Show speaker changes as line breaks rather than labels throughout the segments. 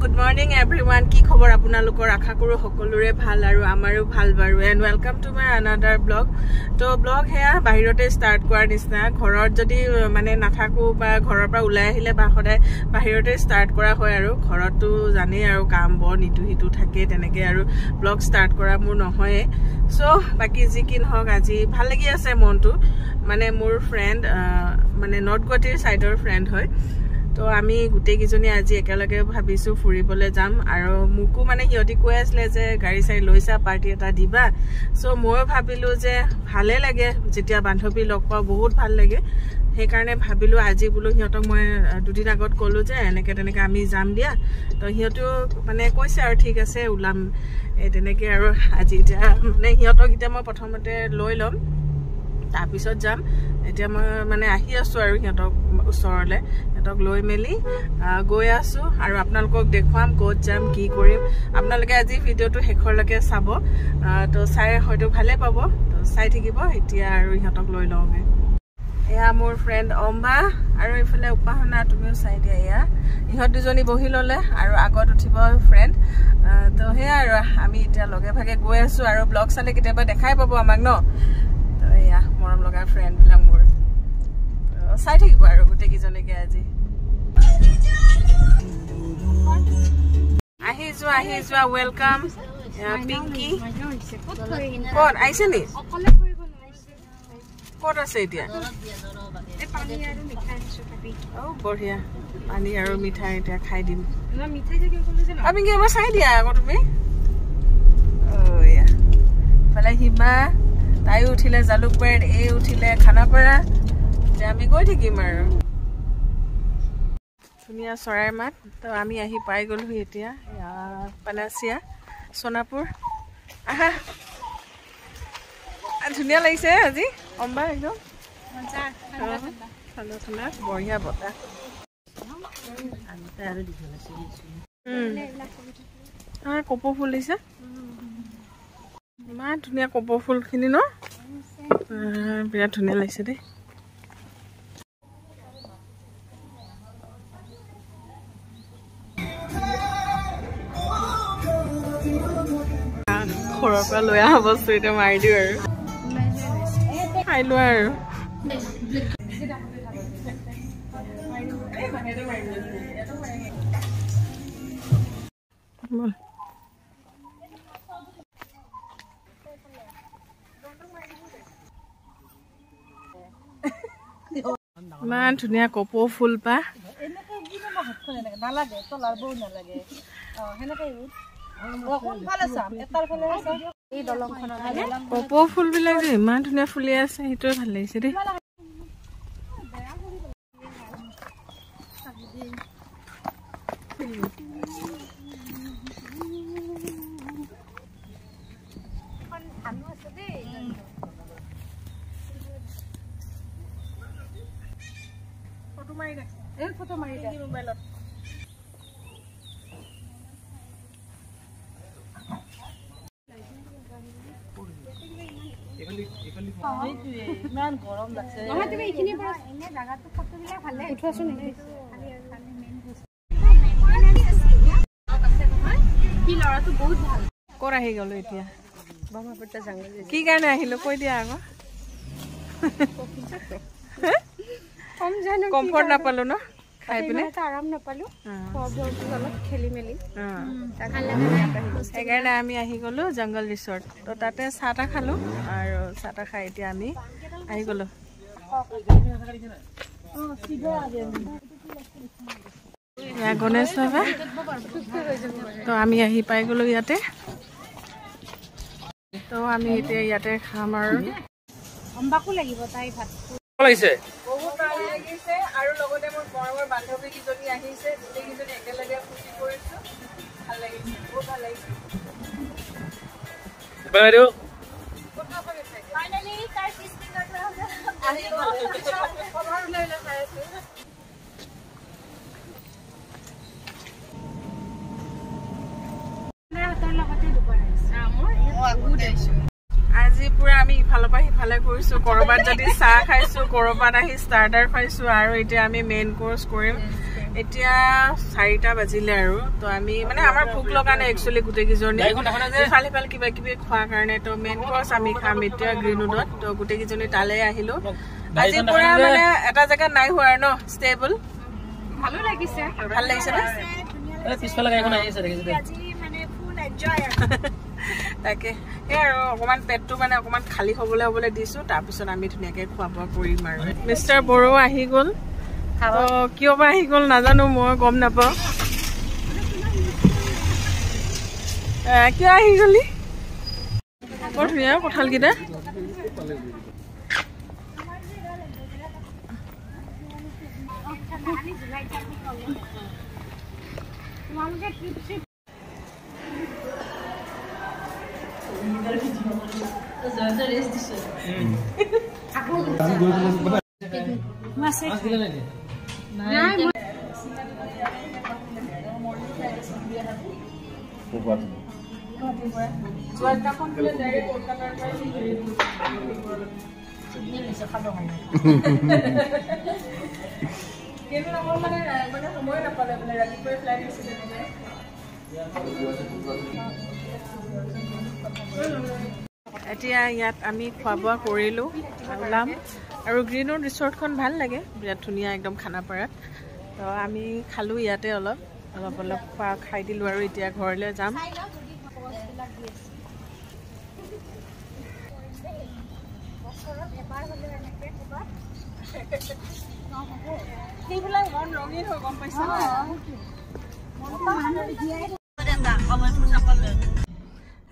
good morning everyone. কি খবৰ আপোনালোকৰ আশা কৰো সকলোৰে ভাল আৰু আমাৰো ভাল বাৰু and welcome to my another vlog. তো vlog হেয়া বাহিৰতে স্টাৰ্ট কৰাৰ নিচিনা ঘৰত যদি মানে নাথাকো বা ঘৰৰ পৰা ওলাই আহিলে বা সদায় বাহিৰতে স্টাৰ্ট কৰা হয় আৰু ঘৰতটো জানেই আৰু কাম বৰ নিতু হিতু থাকে তেনেকৈ আৰু vlog স্টাৰ্ট কৰা মোৰ নহয় সো বাকি যি কি নহওক আজি ভাল লাগি আছে মনটো মানে মোৰ ফ্ৰেন্ড মানে নৰ্থ গুৱাহাটীৰ সাইডৰ ফ্ৰেন্ড হয় তো আমি গুটে কিজনী আজি একেলগে ভাবিছো ফুৰিবলৈ যাম আৰু মুকু মানে হিয়তি কৈ আসলে যে গাড়ী চাই লৈছা পাৰ্টি এটা দিবা সো মই ভাবিলো যে ভালে লাগে যেতিয়া বান্ধৱী লগ পাও বহুত ভাল লাগে সেই কাৰণে ভাবিলো আজি বুলো হিয়তক মই দুদিন আগত কলো যে এনেকে তেনেকে আমি যাম দিয়া তো হিয়তো মানে কৈছে আৰু ঠিক আছে উলাম তেনেকে আৰু আজি এতিয়া মানে হিয়তক এতিয়া মই প্ৰথমতে লৈ লম তাৰ পিছত যাম এতিয়া মই মানে আহি আছো আৰু হিয়তক ওচৰলে হিয়তক লৈ মেলি গৈ আছো আৰু আপোনালোকক দেখুৱাম ক'ত যাম কি কৰিম আপোনালোকে আজি ভিডিওটো শেষৰলৈকে চাব তো চাই হয়তো ভালে পাব তো চাই থাকিব এতিয়া আৰু হিয়তক লৈ লওঁগে এয়া মোৰ ফ্ৰেন্ড অম্বা আৰু ইফালে উপাহনা তুমিও চাই দিয়া এয়া ইহঁত দুজনী বহি ললে আৰু আগত উঠিব ফ্ৰেন্ড তো হেয়া আৰু আমি এতিয়া লগে ভাগে গৈ আছো আৰু ব্লগ চালে কেতিয়াবা দেখাই পাব আমাক ন তো এয়া মৰম লগা ফ্ৰেন্ড বিলাক মোৰ চাই থাকিব আৰু গুটে কিজনীকে আজি আহি যোৱা ওয়েলকাম পিংকি ক'ত আহিছে নি ক'ত আছে এতিয়া বঢ়িয়া পানী আৰু মিঠাই এতিয়া খাই দিম আমি কি এবাৰ চাই দিয়া আকৌ তুমি ফালে হিমা তাই উঠিলে জালুকবাৰীত এই উঠিলে খানাপাৰা এতিয়া আমি গৈ থাকিম আৰু ধুনীয়া চৰাইৰ মাত তো আমি আহি পাই গ'লো এতিয়া পানাচিয়া সোনাপুৰ আহা ধুনীয়া লাগিছে আজি অম্বা একদম ঠাণ্ডা ঠাণ্ডা বঢ়িয়া বতাহ কপৌ ফুল দিছে ইমান ধুনীয়া কপৌ ফুলখিনি ন বিৰাট ধুনীয়া লাগিছে দেই ঘৰৰ পৰা লৈ অহা বস্তু এতিয়া মাৰি দিওঁ আৰু খাই লোৱা আৰু ইমান ধুনীয়া কপৌ ফুল পা কপৌ ফুল বিলাক যে ইমান ধুনীয়া ফুলি আছে সেইটোৱে ভাল লাগিছে দেই ফটো মাৰি দে মোবাইলত ইমান গৰম লাগছে নহয় তুমি এইখিনি পৰা এনে জায়গাটো ফটো দিলে ভালে উঠোৱাছো নেকি কি লৰাটো বহুত ভাল ক'ৰ আহি গ'লো এতিয়া বামাপট্টা জংগল কি কাৰণে আহিলো কৈ দিয়া আকৌ কম জানো কমফৰ্ট নাপালো ন খাই পিনে আৰাম নাপালো অলপ খেলি মেলি সেইকাৰণে আমি আহি গলো জংগল ৰিসৰ্ট তো তাতে চাহটা খালো আৰু চাহটা খাই এতিয়া আমি আহি গলো গণেশ বাবা তো আমি আহি পাই গলো ইয়াতে তো আমি এতিয়া ইয়াতে খাম আৰু অম্বাকো লাগিব তাই ভাত লাগিছে বহুত ভাল লাগিছে আৰু লগতে মোৰ মৰমৰ বান্ধৱী কিজনী আহিছে গোটেই কিজনী একেলগে ফুৰ্তি কৰিছো ভাল লাগিছে বহুত ভাল লাগিছে বাইদেউ ফাইনালি তাৰ কিস্পিংৰ আহি খবৰ লৈ খাই আছো আজি পুৰা আমি ইফালৰ পৰা সিফালে কৰিছো কৰবাত যদি চাহ খাইছো কৰবাত আহি ষ্টাৰ্টাৰ খাইছো আৰু এতিয়া আমি মেইন কোৰ্স কৰিম এতিয়া 4টা বাজিলে আৰু তো আমি মানে আমাৰ ভোক লগা নাই একচুৱেলি গোটেই কেইজনী ইফাল সিফাল কিবা কিবি খোৱাৰ কাৰণে তো মেইন কোৰ্চ আমি খাম এতিয়া গ্ৰীণউডত তো গোটেই কেইজনী তালৈ আহিলো আজি পুৰা মানে এটা জেগাত নাই হোৱাৰ ন ষ্টেবল
ভালো লাগিছে
না
পিছফালে গাড়ীখন আহি আছে দেখিছে
আজি মানে ফুল এনজয়
তাকে এই আৰু অকমান পেটটো মানে অকমান খালী হ'বলৈ দিছো তাৰপিছত আমি ধুনীয়াকৈ খোৱা বোৱা কৰিম আৰু মিষ্টাৰ বড়ো আহি গ'ল তো কিয় বা আহি গ'ল নাজানো মই গম নাপাওঁ কিয় আহি গ'লি বৰ ধুনীয়া কঁঠালকেইটা এতিয়া ইয়াত আমি খোৱা বোৱা কৰিলোঁ ওলাম আৰু গ্ৰীণউড ৰিচৰ্টখন ভাল লাগে বিৰাট ধুনীয়া একদম খানাপাৰাত তো আমি খালোঁ ইয়াতে অলপ খোৱা খাই দিলোঁ আৰু এতিয়া ঘৰলৈ যাম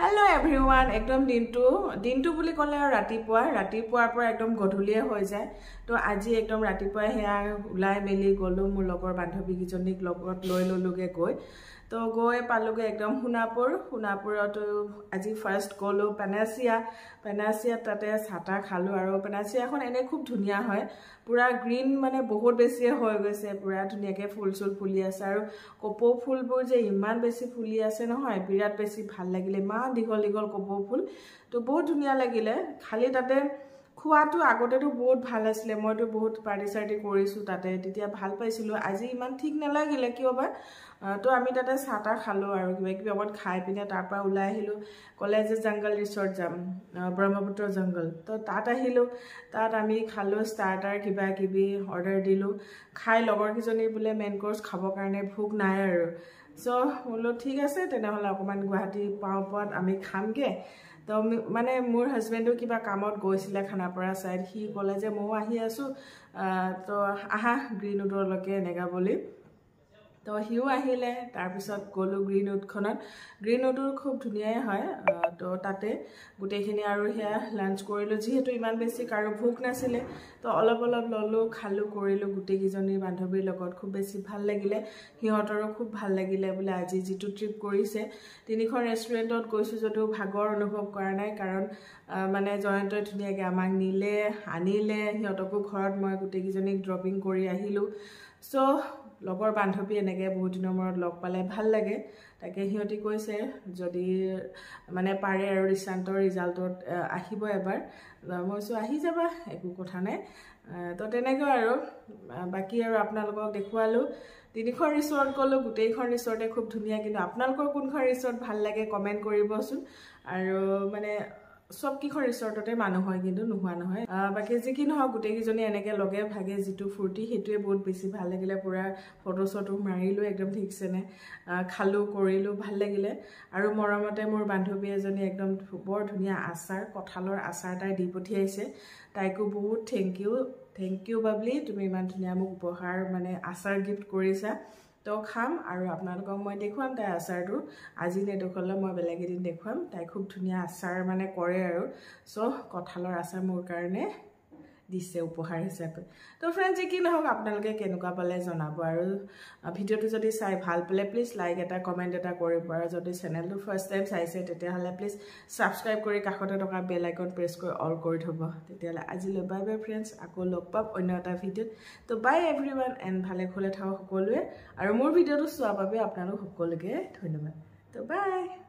হেল্ল' এভৰিৱান একদম দিনটো বুলি ক'লে আৰু ৰাতিপুৱাৰ পৰা একদম গধূলিয়ে হৈ যায় তো আজি একদম ৰাতিপুৱাই সেয়া ওলাই মেলি গ'লোঁ মোৰ লগৰ বান্ধৱীকেইজনীক লগত লৈ ল'লোগৈ তো গৈ পালোগৈ একদম সোণাপুৰতো আজি ফাৰ্ষ্ট গ'লোঁ পেনাচিয়াত তাতে চাহ খালোঁ আৰু পেনাচিয়াখন এনেই খুব ধুনীয়া হয় পুৰা গ্ৰীণ মানে বহুত বেছিয়ে হৈ গৈছে পুৰা ধুনীয়াকৈ ফুল চুল ফুলি আছে আৰু কপৌ ফুলবোৰ যে ইমান বেছি ফুলি আছে নহয় বিৰাট বেছি ভাল লাগিলে ইমান দীঘল কপৌ ফুল তো বহুত ধুনীয়া লাগিলে খালি তাতে খোৱাটো আগতেতো বহুত ভাল আছিলে মইতো বহুত পাৰ্টি কৰিছোঁ তাতে তেতিয়া ভাল পাইছিলোঁ আজি ইমান ঠিক নালাগিলে কিয় বা তো আমি তাতে চাহ খালোঁ আৰু কিবা কিবি অকণ খাই পিনে তাৰপৰা ওলাই আহিলোঁ ক'লে যে জংগল ৰিচৰ্ট যাম ব্ৰহ্মপুত্ৰ জংগল তো তাত আহিলোঁ তাত আমি খালোঁ ষ্টাৰ্টাৰ কিবা কিবি অৰ্ডাৰ দিলোঁ খাই লগৰকেইজনী বোলে মেইন কোৰ্চ খাবৰ কাৰণে ভোক নাই আৰু চ' বোলো ঠিক আছে তেনেহ'লে অকণমান গুৱাহাটী পোৱাত আমি খামগৈ তো মানে মোৰ হাজবেণ্ডো কিবা কামত গৈছিলে খানাপাৰা ছাইড সি ক'লে যে ময়ো আহি আছোঁ তো আহা গ্ৰীণউডলৈকে এনেকুৱা বুলি তো সিও আহিলে তাৰপিছত গ'লোঁ গ্ৰীণউডো খুব ধুনীয়াই হয় তো তাতে গোটেইখিনি আৰু সেয়া লাঞ্চ কৰিলোঁ যিহেতু ইমান বেছি কাৰো ভোক নাছিলে তো অলপ ল'লোঁ খালোঁ কৰিলোঁ গোটেইকেইজনী বান্ধৱীৰ লগত খুব বেছি ভাল লাগিলে সিহঁতৰো খুব ভাল লাগিলে বোলে আজি যিটো ট্ৰিপ কৰিছে 3খন ৰেষ্টুৰেণ্টত গৈছোঁ যদিও ভাগৰ অনুভৱ কৰা নাই কাৰণ মানে জয়ন্তই ধুনীয়াকৈ আমাক নিলে আনিলে সিহঁতকো ঘৰত মই গোটেইকেইজনীক ড্ৰপিং কৰি আহিলোঁ চ' লগৰ বান্ধৱী এনেকৈ বহুত দিনৰ মূৰত লগ পালে ভাল লাগে তাকে সিহঁতি কৈছে যদি মানে পাৰে আৰু ৰিচান্টৰ ৰিজাল্টত আহিব এবাৰ মই কৈছোঁ আহি যাবা একো কথা নাই তো তেনেকৈ আৰু বাকী আৰু আপোনালোকক দেখুৱালোঁ 3খন ৰিচৰ্ট গ'লোঁ গোটেইখন ৰিচৰ্টে খুব ধুনীয়া কিন্তু আপোনালোকৰ কোনখন ৰিচৰ্ট ভাল লাগে কমেণ্ট কৰিবচোন আৰু মানে সবকেইখন ৰিচৰ্টতে মানুহ হয় কিন্তু নোহোৱা নহয় বাকি যি কি নহওক গোটেইকেইজনী এনেকৈ লগে ভাগে যিটো ফূৰ্তি সেইটোৱে বহুত বেছি ভাল লাগিলে পুৰা ফটো মাৰিলোঁ একদম ঠিকছেনে খালোঁ কৰিলোঁ ভাল লাগিলে আৰু মৰমতে মোৰ বান্ধৱী এজনী একদম বৰ ধুনীয়া আচাৰ কঁঠালৰ আচাৰ তাই দি পঠিয়াইছে তাইকো বহুত থেংক ইউ বাবলি তুমি ইমান ধুনীয়া মোক উপহাৰ মানে আচাৰ গিফ্ট কৰিছা তো খাম আৰু আপোনালোকক মই দেখুৱাম তাই আচাৰটো আজি নেদেখুৱালে মই বেলেগ এদিন দেখুৱাম তাই খুব ধুনীয়া আচাৰ মানে কৰে আৰু চ' কঁঠালৰ আচাৰ মোৰ কাৰণে দিছে উপহাৰ হিচাপে তো ফ্ৰেণ্ডছ কি নহওক আপোনালোকে কেনেকুৱা পালে জনাব আৰু ভিডিঅ'টো যদি চাই ভাল পালে প্লিজ লাইক এটা কমেণ্ট এটা কৰিব আৰু যদি চেনেলটো ফাৰ্ষ্ট টাইম চাইছে তেতিয়াহ'লে প্লিজ ছাবস্ক্ৰাইব কৰি কাষতে থকা বেল আইকন প্ৰেছ কৰি অল কৰি থ'ব তেতিয়াহ'লে আজিলৈ বাই বাই ফ্ৰেণ্ডছ আকৌ লগ পাম অন্য এটা ভিডিঅ'ত তো বাই এভৰিৱান এণ্ড ভালে খুলে থাকক সকলোৱে আৰু মোৰ ভিডিঅ'টো চোৱাৰ বাবে আপোনালোক সকলোকে ধন্যবাদ তো বাই